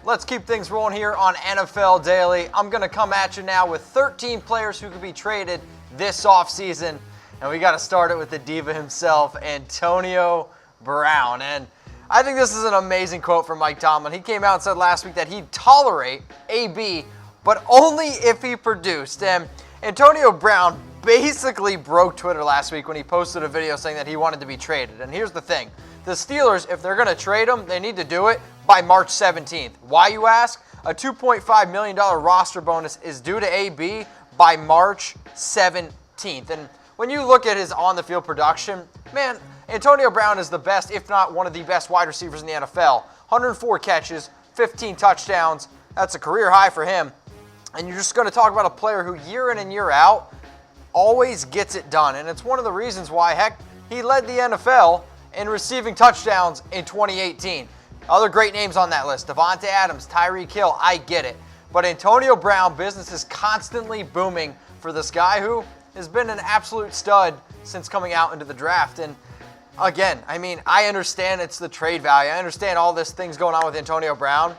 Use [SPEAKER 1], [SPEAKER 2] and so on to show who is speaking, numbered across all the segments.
[SPEAKER 1] Let's keep things rolling here on NFL Daily. I'm going to come at you now with 13 players who could be traded this offseason. And we got to start it with the diva himself, Antonio Brown. And I think this is an amazing quote from Mike Tomlin. He came out and said last week that he'd tolerate AB, but only if he produced. And Antonio Brown basically broke Twitter last week when he posted a video saying that he wanted to be traded. And here's the thing. The Steelers, if they're going to trade him, they need to do it by March 17th. Why, you ask? A $2.5 million roster bonus is due to AB by March 17th. And when you look at his on-the-field production, man, Antonio Brown is the best, if not one of the best wide receivers in the NFL. 104 catches, 15 touchdowns. That's a career high for him. And you're just going to talk about a player who year in and year out always gets it done. And it's one of the reasons why, heck, he led the NFL in receiving touchdowns in 2018. Other great names on that list, Devontae Adams, Tyreek Hill, I get it. But Antonio Brown, business is constantly booming for this guy who has been an absolute stud since coming out into the draft. And again, I mean, I understand it's the trade value. I understand all this things going on with Antonio Brown,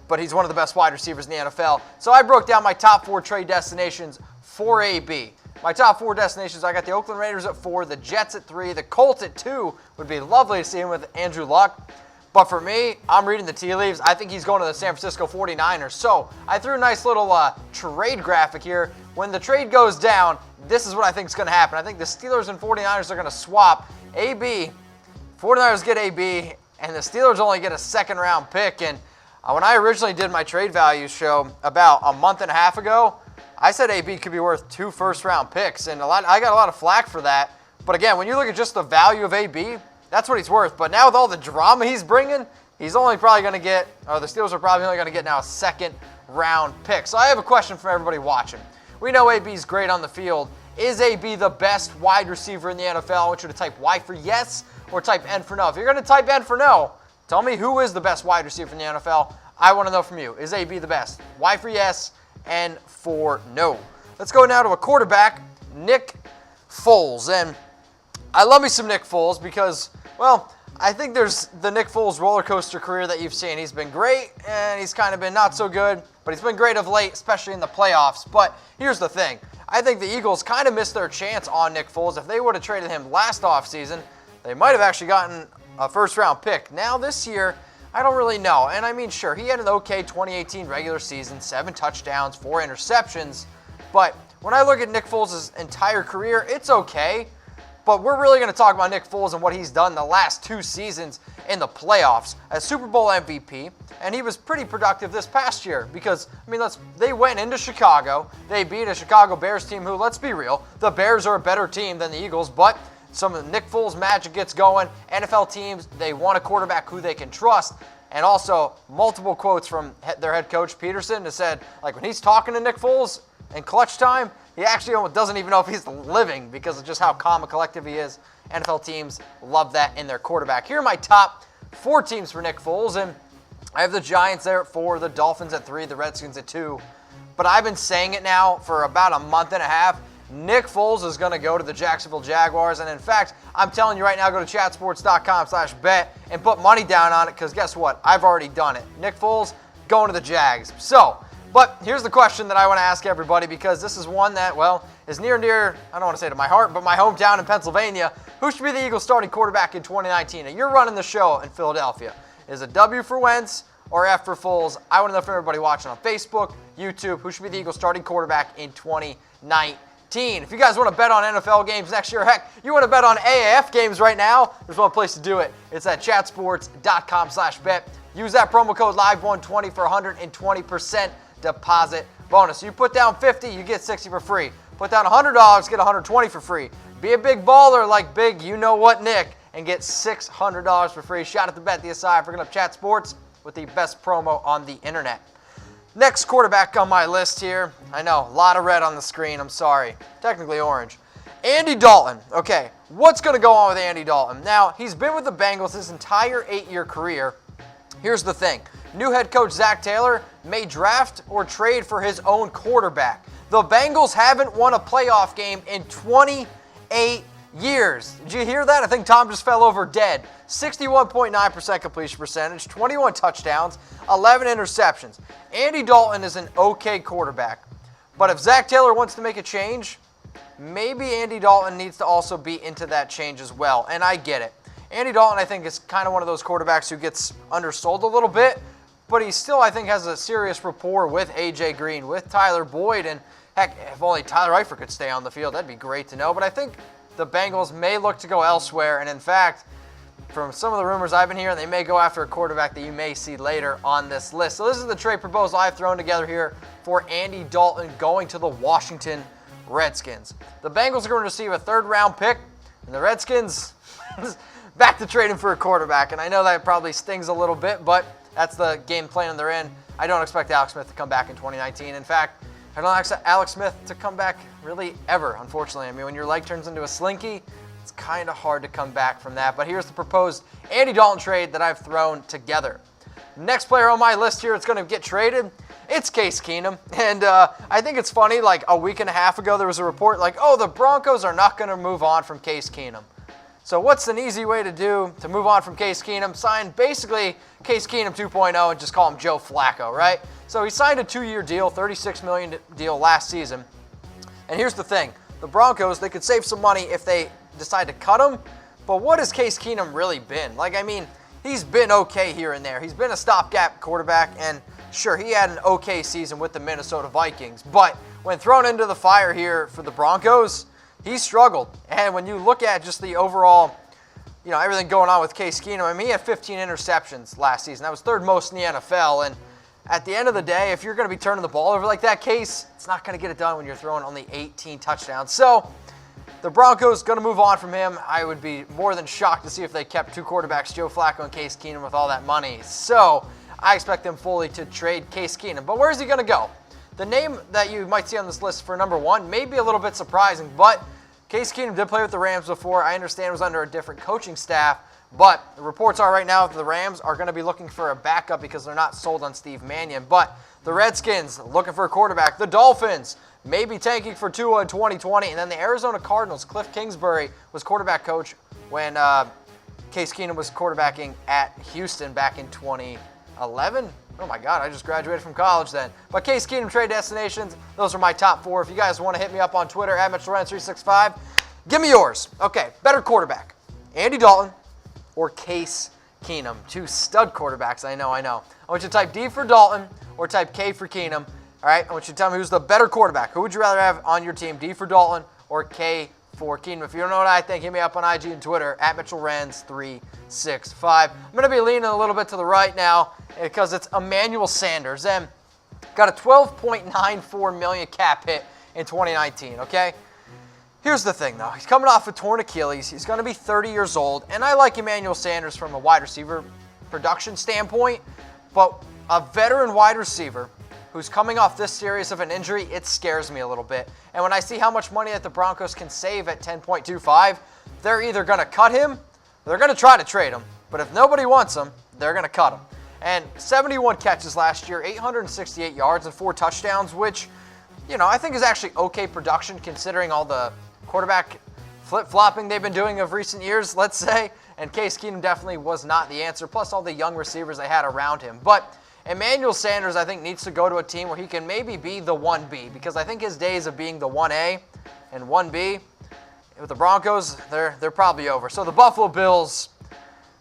[SPEAKER 1] but he's one of the best wide receivers in the NFL. So I broke down my top 4 trade destinations for AB. My top 4 destinations, I got the Oakland Raiders at 4, the Jets at 3, the Colts at 2. Would be lovely to see him with Andrew Luck. But for me, I'm reading the tea leaves. I think he's going to the San Francisco 49ers. So I threw a nice little trade graphic here. When the trade goes down, this is what I think is going to happen. I think the Steelers and 49ers are going to swap AB. 49ers get AB, and the Steelers only get a second-round pick. And when I originally did my trade value show about a month and a half ago, I said AB could be worth 2 first-round picks, and I got a lot of flack for that. But again, when you look at just the value of AB, that's what he's worth. But now with all the drama he's bringing, he's only probably going to get, or the Steelers are probably only going to get now a second-round pick. So I have a question for everybody watching. We know AB's great on the field. Is AB the best wide receiver in the NFL? I want you to type Y for yes or type N for no. If you're going to type N for no, tell me who is the best wide receiver in the NFL. I want to know from you. Is AB the best? Y for yes, N for no. Let's go now to a quarterback, Nick Foles. And I love me some Nick Foles because, well, I think there's the Nick Foles roller coaster career that you've seen. He's been great, and he's kind of been not so good, but he's been great of late, especially in the playoffs. But here's the thing. I think the Eagles kind of missed their chance on Nick Foles. If they would have traded him last offseason, they might have actually gotten a first-round pick. Now this year, I don't really know. And I mean, sure, he had an okay 2018 regular season, 7 touchdowns, 4 interceptions. But when I look at Nick Foles' entire career, it's okay. But we're really going to talk about Nick Foles and what he's done the last 2 seasons in the playoffs as Super Bowl MVP. And he was pretty productive this past year because, I mean, they went into Chicago. They beat a Chicago Bears team who, let's be real, the Bears are a better team than the Eagles, but some of Nick Foles' magic gets going. NFL teams, they want a quarterback who they can trust. And also, multiple quotes from their head coach, Peterson, has said, like, when he's talking to Nick Foles in clutch time, he actually doesn't even know if he's living because of just how calm and collective he is. NFL teams love that in their quarterback. Here are my top 4 teams for Nick Foles. And I have the Giants there at 4, the Dolphins at 3, the Redskins at 2. But I've been saying it now for about a month and a half. Nick Foles is going to go to the Jacksonville Jaguars. And in fact, I'm telling you right now, go to chatsports.com/bet and put money down on it because guess what? I've already done it. Nick Foles going to the Jags. But here's the question that I want to ask everybody because this is one that, well, is near and dear, I don't want to say to my heart, but my hometown in Pennsylvania. Who should be the Eagles starting quarterback in 2019? And you're running the show in Philadelphia. Is it W for Wentz or F for Foles? I want to know from everybody watching on Facebook, YouTube, who should be the Eagles starting quarterback in 2019? If you guys want to bet on NFL games next year, heck, you want to bet on AAF games right now, there's one place to do it. It's at chatsports.com/bet. Use that promo code LIVE120 for 120% deposit bonus. You put down $50, you get $60 for free. Put down $100, get $120 for free. Be a big baller like big you-know-what Nick and get $600 for free. Shout out to Bet the Aside for going up Chat Sports with the best promo on the internet. Next quarterback on my list here. I know, a lot of red on the screen. I'm sorry. Technically orange. Andy Dalton. Okay, what's going to go on with Andy Dalton? Now, he's been with the Bengals his entire 8-year career. Here's the thing. New head coach Zach Taylor may draft or trade for his own quarterback. The Bengals haven't won a playoff game in 28 years. Did you hear that? I think Tom just fell over dead. 61.9% completion percentage, 21 touchdowns, 11 interceptions. Andy Dalton is an okay quarterback. But if Zach Taylor wants to make a change, maybe Andy Dalton needs to also be into that change as well. And I get it. Andy Dalton, I think, is kind of one of those quarterbacks who gets undersold a little bit, but he still, I think, has a serious rapport with A.J. Green, with Tyler Boyd, and heck, if only Tyler Eifert could stay on the field, that'd be great to know. But I think the Bengals may look to go elsewhere, and in fact, from some of the rumors I've been hearing, they may go after a quarterback that you may see later on this list. So this is the trade proposal I've thrown together here for Andy Dalton going to the Washington Redskins. The Bengals are going to receive a third-round pick, and the Redskins back to trading for a quarterback. And I know that probably stings a little bit, but that's the game plan they're in. I don't expect Alex Smith to come back in 2019. In fact, I don't expect Alex Smith to come back really ever, unfortunately. I mean, when your leg turns into a slinky, it's kind of hard to come back from that. But here's the proposed Andy Dalton trade that I've thrown together. Next player on my list here that's going to get traded, it's Case Keenum. And I think it's funny, like a week and a half ago, there was a report like, oh, the Broncos are not going to move on from Case Keenum. So what's an easy way to do to move on from Case Keenum? Sign basically Case Keenum 2.0 and just call him Joe Flacco, right? So he signed a 2-year deal, $36 million deal last season. And here's the thing. The Broncos, they could save some money if they decide to cut him. But what has Case Keenum really been? Like, I mean, he's been okay here and there. He's been a stopgap quarterback. And sure, he had an okay season with the Minnesota Vikings. But when thrown into the fire here for the Broncos, he struggled. And when you look at just the overall, everything going on with Case Keenum, I mean, he had 15 interceptions last season. That was third most in the NFL. And at the end of the day, if you're going to be turning the ball over like that, Case, it's not going to get it done when you're throwing only 18 touchdowns. So the Broncos going to move on from him. I would be more than shocked to see if they kept two quarterbacks, Joe Flacco and Case Keenum, with all that money. So I expect them fully to trade Case Keenum. But where's he going to go? The name that you might see on this list for number one may be a little bit surprising, but Case Keenum did play with the Rams before. I understand it was under a different coaching staff, but the reports are right now that the Rams are going to be looking for a backup because they're not sold on Steve Mannion. But the Redskins looking for a quarterback. The Dolphins may be tanking for Tua in 2020. And then the Arizona Cardinals, Cliff Kingsbury was quarterback coach when Case Keenum was quarterbacking at Houston back in 2011. Oh my God, I just graduated from college then. But Case Keenum trade destinations, those are my top four. If you guys want to hit me up on Twitter, at Mitchell Renz 365, give me yours. Okay, better quarterback, Andy Dalton or Case Keenum? Two stud quarterbacks, I know. I want you to type D for Dalton or type K for Keenum. All right, I want you to tell me who's the better quarterback. Who would you rather have on your team, D for Dalton or K for Keenum? If you don't know what I think, hit me up on IG and Twitter, at Mitchell Renz 365. I'm going to be leaning a little bit to the right now because it's Emmanuel Sanders. And got a $12.94 million cap hit in 2019, okay? Here's the thing, though. He's coming off a torn Achilles. He's going to be 30 years old. And I like Emmanuel Sanders from a wide receiver production standpoint. But a veteran wide receiver who's coming off this serious of an injury, it scares me a little bit. And when I see how much money that the Broncos can save at 10.25, they're either going to cut him or they're going to try to trade him. But if nobody wants him, they're going to cut him. And 71 catches last year, 868 yards and 4 touchdowns, which, I think is actually okay production considering all the quarterback flip-flopping they've been doing of recent years, let's say. And Case Keenum definitely was not the answer, plus all the young receivers they had around him. But Emmanuel Sanders, I think, needs to go to a team where he can maybe be the 1B, because I think his days of being the 1A and 1B with the Broncos, they're probably over. So the Buffalo Bills,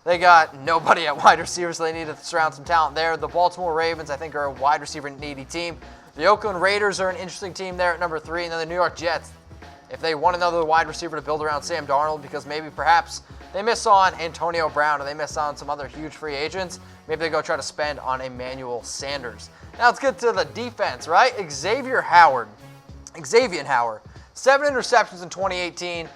[SPEAKER 1] they got nobody at wide receiver, so they need to surround some talent there. The Baltimore Ravens, I think, are a wide receiver needy team. The Oakland Raiders are an interesting team there at number 3. And then the New York Jets, if they want another wide receiver to build around Sam Darnold, because maybe perhaps they miss on Antonio Brown or they miss on some other huge free agents, maybe they go try to spend on Emmanuel Sanders. Now let's get to the defense, right? Xavien Howard. 7 interceptions in 2018.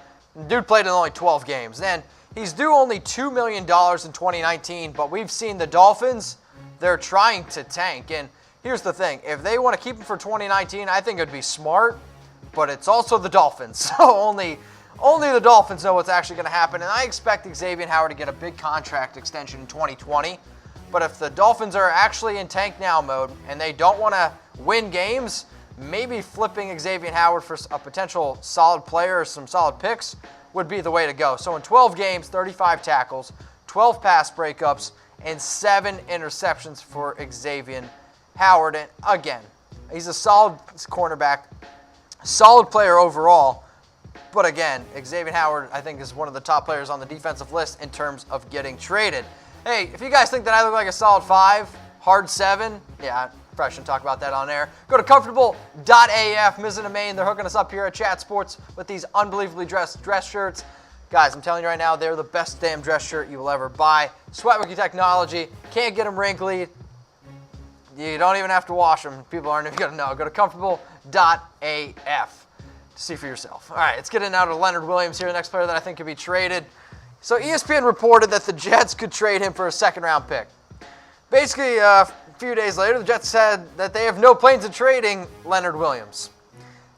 [SPEAKER 1] Dude played in only 12 games. And he's due only $2 million in 2019, but we've seen the Dolphins, they're trying to tank. And here's the thing. If they want to keep him for 2019, I think it would be smart, but it's also the Dolphins. So only the Dolphins know what's actually going to happen. And I expect Xavien Howard to get a big contract extension in 2020. But if the Dolphins are actually in tank now mode and they don't want to win games, maybe flipping Xavien Howard for a potential solid player or some solid picks would be the way to go. So in 12 games, 35 tackles, 12 pass breakups, and 7 interceptions for Xavien Howard. And again, he's a solid cornerback, solid player overall. But again, Xavien Howard, I think, is one of the top players on the defensive list in terms of getting traded. Hey, if you guys think that I look like a solid 5, hard 7, yeah, I probably shouldn't talk about that on air. Go to comfortable.af, Mizzen Maine. They're hooking us up here at Chat Sports with these unbelievably dress shirts. Guys, I'm telling you right now, they're the best damn dress shirt you will ever buy. Sweat Wicking technology, can't get them wrinkly. You don't even have to wash them. People aren't even going to know. Go to comfortable.af. See for yourself. All right, let's get in now to Leonard Williams here, the next player that I think could be traded. So ESPN reported that the Jets could trade him for a second-round pick. Basically, a few days later, the Jets said that they have no plans of trading Leonard Williams.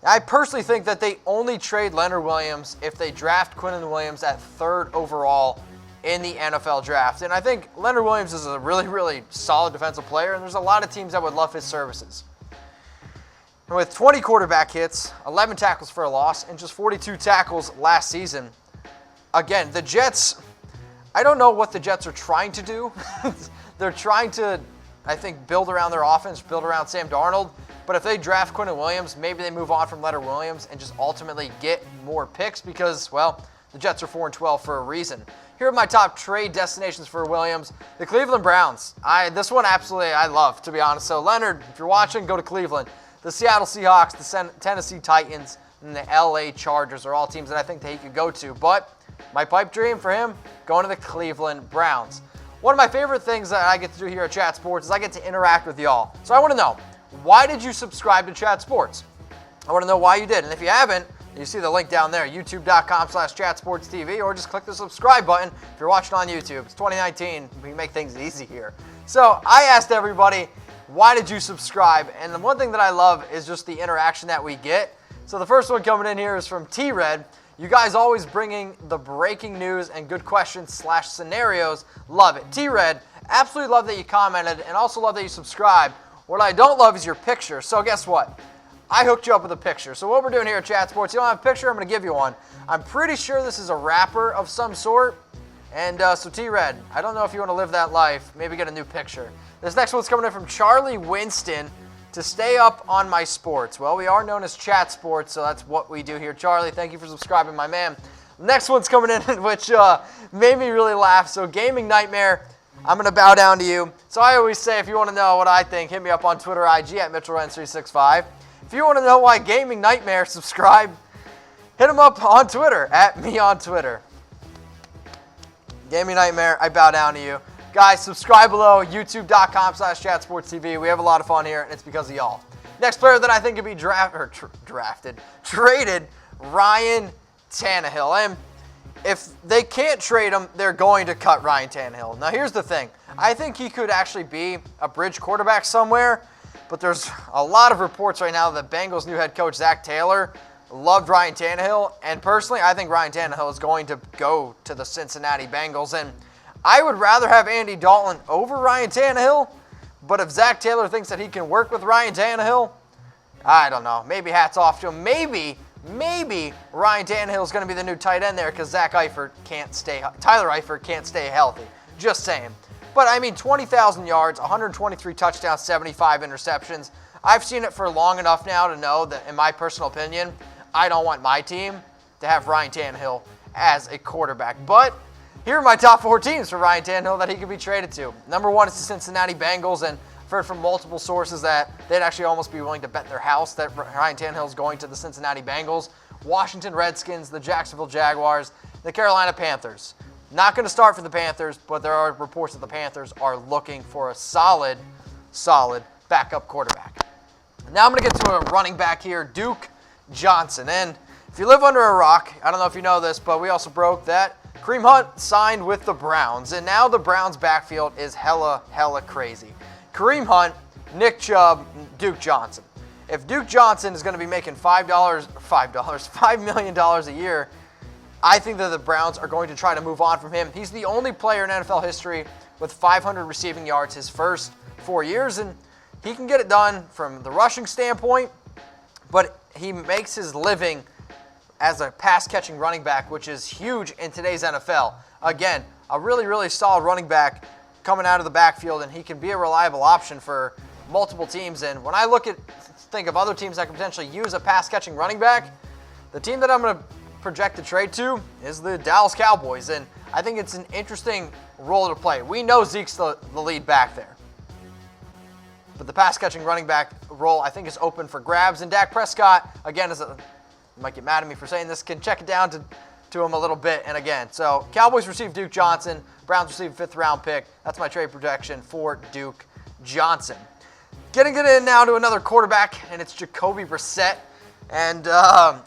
[SPEAKER 1] I personally think that they only trade Leonard Williams if they draft Quinnen Williams at 3rd overall in the NFL draft. And I think Leonard Williams is a really, really solid defensive player, and there's a lot of teams that would love his services. And with 20 quarterback hits, 11 tackles for a loss, and just 42 tackles last season, again, the Jets, I don't know what the Jets are trying to do. They're trying to, I think, build around their offense, build around Sam Darnold. But if they draft Quinnen Williams, maybe they move on from Leonard Williams and just ultimately get more picks because, well, the Jets are 4-12 for a reason. Here are my top trade destinations for Williams. The Cleveland Browns. This one absolutely I love, to be honest. So, Leonard, if you're watching, go to Cleveland. The Seattle Seahawks, the Tennessee Titans, and the LA Chargers are all teams that I think that he could go to. But my pipe dream for him, going to the Cleveland Browns. One of my favorite things that I get to do here at Chat Sports is I get to interact with y'all. So I want to know, why did you subscribe to Chat Sports? I want to know why you did. And if you haven't, you see the link down there, youtube.com/chatsportstv, or just click the subscribe button if you're watching on YouTube. It's 2019. We make things easy here. So I asked everybody, why did you subscribe? And the one thing that I love is just the interaction that we get. So the first one coming in here is from T-Red. You guys always bringing the breaking news and good questions/scenarios. Love it. T-Red, absolutely love that you commented and also love that you subscribe. What I don't love is your picture. So guess what? I hooked you up with a picture. So what we're doing here at Chat Sports, you don't have a picture, I'm going to give you one. I'm pretty sure this is a rapper of some sort. And so T-Red, I don't know if you want to live that life. Maybe get a new picture. This next one's coming in from Charlie Winston. To stay up on my sports. Well, we are known as Chat Sports, so that's what we do here. Charlie, thank you for subscribing, my man. Next one's coming in, which made me really laugh. So Gaming Nightmare, I'm going to bow down to you. So I always say, if you want to know what I think, hit me up on Twitter, IG at Mitchell Renz 365. If you want to know why Gaming Nightmare, subscribe. Hit him up on Twitter, at me on Twitter. Gaming Nightmare, I bow down to you. Guys, subscribe below, youtube.com/chatsportstv. We have a lot of fun here, and it's because of y'all. Next player that I think could be traded, Ryan Tannehill. And if they can't trade him, they're going to cut Ryan Tannehill. Now, here's the thing. I think he could actually be a bridge quarterback somewhere, but there's a lot of reports right now that Bengals' new head coach, Zach Taylor, loved Ryan Tannehill. And personally, I think Ryan Tannehill is going to go to the Cincinnati Bengals. And I would rather have Andy Dalton over Ryan Tannehill, but if Zach Taylor thinks that he can work with Ryan Tannehill, I don't know. Maybe hats off to him. Maybe Ryan Tannehill is going to be the new tight end there because Tyler Eifert can't stay healthy. Just saying. But, I mean, 20,000 yards, 123 touchdowns, 75 interceptions. I've seen it for long enough now to know that, in my personal opinion, I don't want my team to have Ryan Tannehill as a quarterback. But here are my top 4 teams for Ryan Tannehill that he could be traded to. Number 1 is the Cincinnati Bengals, and I've heard from multiple sources that they'd actually almost be willing to bet their house that Ryan Tannehill is going to the Cincinnati Bengals. Washington Redskins, the Jacksonville Jaguars, the Carolina Panthers. Not going to start for the Panthers, but there are reports that the Panthers are looking for a solid backup quarterback. Now I'm going to get to a running back here, Duke Johnson. And if you live under a rock, I don't know if you know this, but we also broke that Kareem Hunt signed with the Browns, and now the Browns' backfield is hella crazy. Kareem Hunt, Nick Chubb, Duke Johnson. If Duke Johnson is going to be making $5 million a year, I think that the Browns are going to try to move on from him. He's the only player in NFL history with 500 receiving yards his first 4 years, and he can get it done from the rushing standpoint, but he makes his living as a pass-catching running back, which is huge in today's NFL. Again, a really, really solid running back coming out of the backfield, and he can be a reliable option for multiple teams. And when I think of other teams that can potentially use a pass-catching running back, the team that I'm going to project a trade to is the Dallas Cowboys, and I think it's an interesting role to play. We know Zeke's the lead back there, but the pass-catching running back role, I think, is open for grabs. And Dak Prescott, again, you might get mad at me for saying this, can check it down to him a little bit. And again, so Cowboys receive Duke Johnson. Browns receive a 5th-round pick. That's my trade projection for Duke Johnson. Getting it in now to another quarterback, and it's Jacoby Brissett. And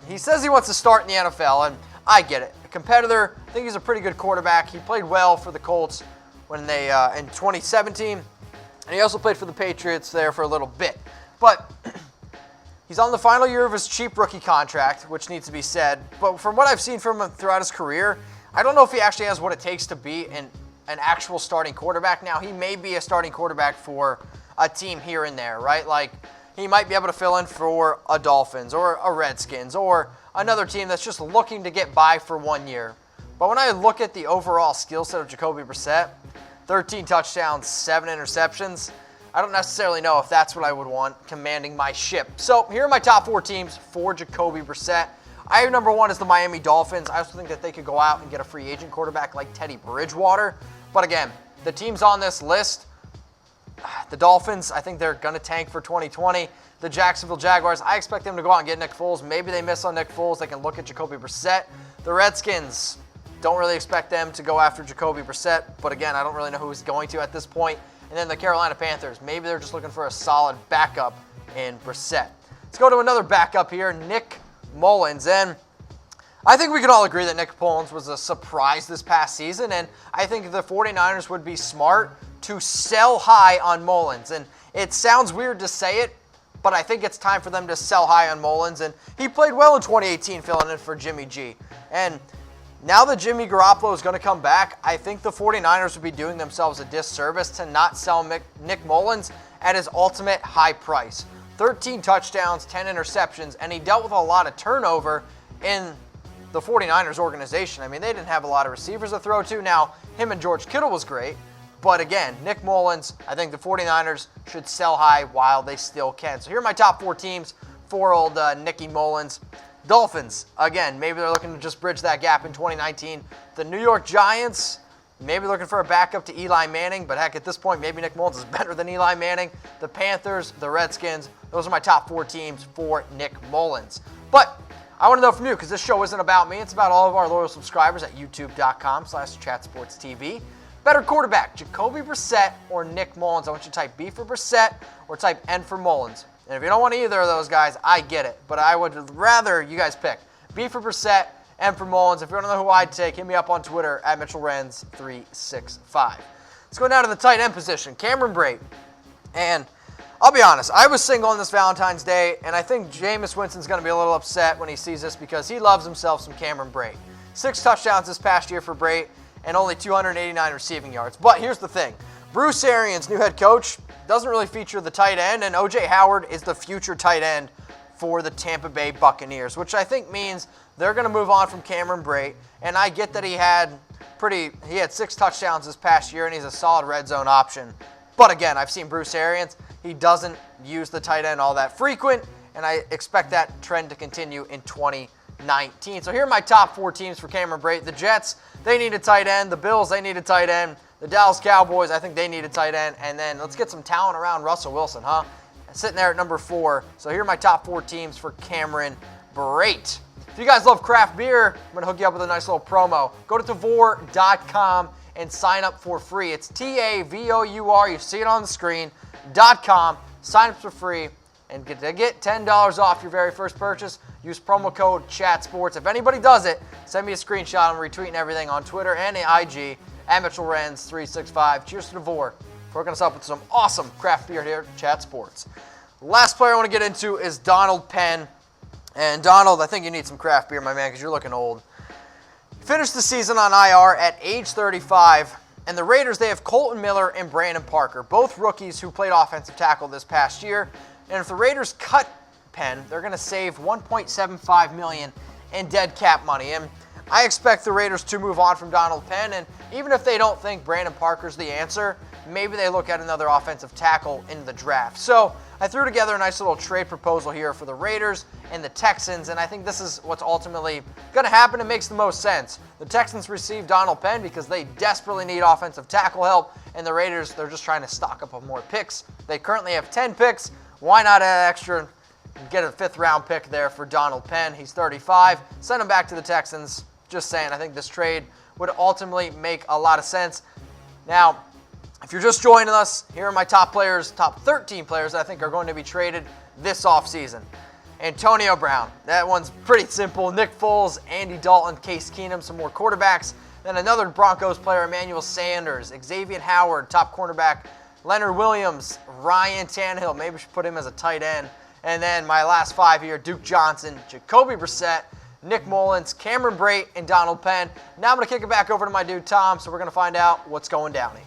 [SPEAKER 1] he says he wants to start in the NFL, and I get it. A competitor, I think he's a pretty good quarterback. He played well for the Colts when they in 2017, and he also played for the Patriots there for a little bit. But he's on the final year of his cheap rookie contract, which needs to be said. But from what I've seen from him throughout his career, I don't know if he actually has what it takes to be an actual starting quarterback. Now, he may be a starting quarterback for a team here and there, right? Like, he might be able to fill in for a Dolphins or a Redskins or another team that's just looking to get by for 1 year. But when I look at the overall skill set of Jacoby Brissett, 13 touchdowns, 7 interceptions, I don't necessarily know if that's what I would want commanding my ship. So here are my top 4 teams for Jacoby Brissett. I have number 1 is the Miami Dolphins. I also think that they could go out and get a free agent quarterback like Teddy Bridgewater. But again, the teams on this list, the Dolphins, I think they're going to tank for 2020. The Jacksonville Jaguars, I expect them to go out and get Nick Foles. Maybe they miss on Nick Foles. They can look at Jacoby Brissett. The Redskins, don't really expect them to go after Jacoby Brissett. But again, I don't really know who he's going to at this point. And then the Carolina Panthers, maybe they're just looking for a solid backup in Brissett. Let's go to another backup here, Nick Mullens. And I think we can all agree that Nick Mullens was a surprise this past season, and I think the 49ers would be smart to sell high on Mullens. And it sounds weird to say it, but I think it's time for them to sell high on Mullens. And he played well in 2018 filling in for Jimmy G. And now that Jimmy Garoppolo is going to come back, I think the 49ers would be doing themselves a disservice to not sell Nick Mullens at his ultimate high price. 13 touchdowns, 10 interceptions, and he dealt with a lot of turnover in the 49ers organization. I mean, they didn't have a lot of receivers to throw to. Now, him and George Kittle was great, but again, Nick Mullens, I think the 49ers should sell high while they still can. So here are my top 4 teams for old Nicky Mullens. Dolphins, again, maybe they're looking to just bridge that gap in 2019. The New York Giants, maybe looking for a backup to Eli Manning, but heck, at this point, maybe Nick Mullens is better than Eli Manning. The Panthers, the Redskins, those are my top 4 teams for Nick Mullens. But I want to know from you, because this show isn't about me. It's about all of our loyal subscribers at youtube.com/chatsportstv. Better quarterback, Jacoby Brissett or Nick Mullens? I want you to type B for Brissett or type N for Mullens. And if you don't want either of those guys, I get it. But I would rather you guys pick B for Brissett, N for Mullens. If you want to know who I'd take, hit me up on Twitter at Mitchell Renz 365. Let's go down to the tight end position, Cameron Brate. And I'll be honest, I was single on this Valentine's Day, and I think Jameis Winston's going to be a little upset when he sees this because he loves himself some Cameron Brate. 6 touchdowns this past year for Brate and only 289 receiving yards. But here's the thing. Bruce Arians, new head coach, doesn't really feature the tight end, and O.J. Howard is the future tight end for the Tampa Bay Buccaneers, which I think means they're going to move on from Cameron Brate. And I get that he had 6 touchdowns this past year, and he's a solid red zone option. But again, I've seen Bruce Arians. He doesn't use the tight end all that frequent, and I expect that trend to continue in 2019. So here are my top 4 teams for Cameron Brate. The Jets, they need a tight end. The Bills, they need a tight end. The Dallas Cowboys, I think they need a tight end. And then let's get some talent around Russell Wilson, huh? Sitting there at number 4. So here are my top 4 teams for Cameron Brate. If you guys love craft beer, I'm going to hook you up with a nice little promo. Go to Tavour.com and sign up for free. It's Tavour. You see it on the screen. .com. Sign up for free and get $10 off your very first purchase. Use promo code CHATSPORTS. If anybody does it, send me a screenshot. I'm retweeting everything on Twitter and IG at Mitchell Renz 365. Cheers to Tavour for hooking us up with some awesome craft beer here at Chat Sports. Last player I want to get into is Donald Penn. And Donald, I think you need some craft beer, my man, because you're looking old. Finished the season on IR at age 35. And the Raiders, they have Colton Miller and Brandon Parker, both rookies who played offensive tackle this past year. And if the Raiders cut Penn, they're going to save $1.75 million and dead cap money. And I expect the Raiders to move on from Donald Penn, and even if they don't think Brandon Parker's the answer, maybe they look at another offensive tackle in the draft. So I threw together a nice little trade proposal here for the Raiders and the Texans, and I think this is what's ultimately going to happen. It makes the most sense. The Texans receive Donald Penn because they desperately need offensive tackle help, and the Raiders, they're just trying to stock up on more picks. They currently have 10 picks. Why not add extra and get a 5th-round pick there for Donald Penn? He's 35. Send him back to the Texans. Just saying, I think this trade would ultimately make a lot of sense. Now, if you're just joining us, here are my top 13 players that I think are going to be traded this offseason. Antonio Brown, that one's pretty simple. Nick Foles, Andy Dalton, Case Keenum, some more quarterbacks. Then another Broncos player, Emmanuel Sanders, Xavien Howard, top cornerback, Leonard Williams, Ryan Tannehill, maybe we should put him as a tight end. And then my last 5 here, Duke Johnson, Jacoby Brissett, Nick Mullens, Cameron Brate, and Donald Penn. Now I'm going to kick it back over to my dude Tom, so we're going to find out what's going down here.